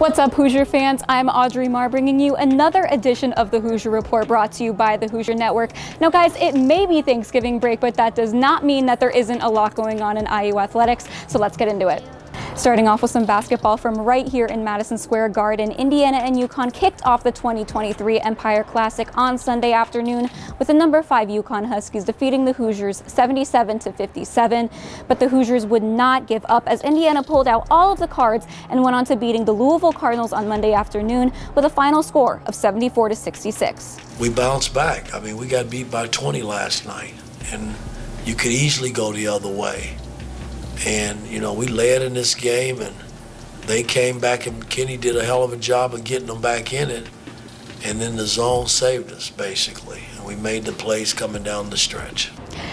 What's up, Hoosier fans? I'm Audrey Marr, bringing you another edition of the Hoosier Report, brought to you by the Hoosier Network. Now guys, it may be Thanksgiving break, but that does not mean that there isn't a lot going on in IU athletics, so let's get into it. Starting off with some basketball from right here in Madison Square Garden, Indiana and UConn kicked off the 2023 Empire Classic on Sunday afternoon with the number 5 UConn Huskies defeating the Hoosiers 77-57. But the Hoosiers would not give up as Indiana pulled out all of the cards and went on to beating the Louisville Cardinals on Monday afternoon with a final score of 74-66. We bounced back. I mean, we got beat by 20 last night, and you could easily go the other way. And, you know, we led in this game, and they came back, and Kenny did a hell of a job of getting them back in it. And then the zone saved us, basically. And we made the plays coming down the stretch.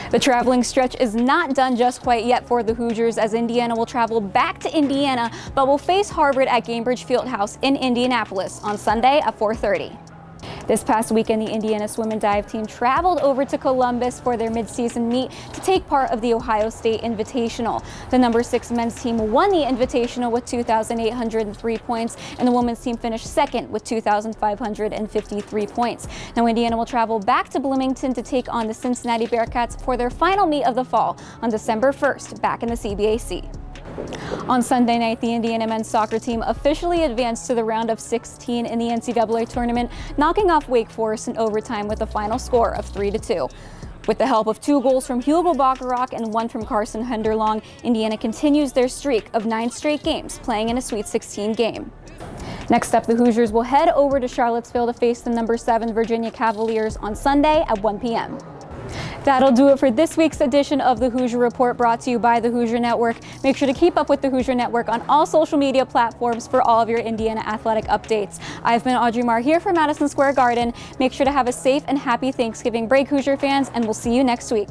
The traveling stretch is not done just quite yet for the Hoosiers, as Indiana will travel back to Indiana, but will face Harvard at Gainbridge Fieldhouse in Indianapolis on Sunday at 4:30. This past weekend, the Indiana swim and dive team traveled over to Columbus for their midseason meet to take part of the Ohio State Invitational. The number 6 men's team won the Invitational with 2,803 points, and the women's team finished second with 2,553 points. Now, Indiana will travel back to Bloomington to take on the Cincinnati Bearcats for their final meet of the fall on December 1st, back in the CBAC. On Sunday night, the Indiana men's soccer team officially advanced to the round of 16 in the NCAA tournament, knocking off Wake Forest in overtime with a final score of 3-2. With the help of 2 goals from Hugo Bacharach and 1 from Carson Henderlong, Indiana continues their streak of 9 straight games playing in a Sweet 16 game. Next up, the Hoosiers will head over to Charlottesville to face the number 7 Virginia Cavaliers on Sunday at 1 p.m. That'll do it for this week's edition of the Hoosier Report, brought to you by the Hoosier Network. Make sure to keep up with the Hoosier Network on all social media platforms for all of your Indiana athletic updates. I've been Audrey Marr here from Madison Square Garden. Make sure to have a safe and happy Thanksgiving break, Hoosier fans, and we'll see you next week.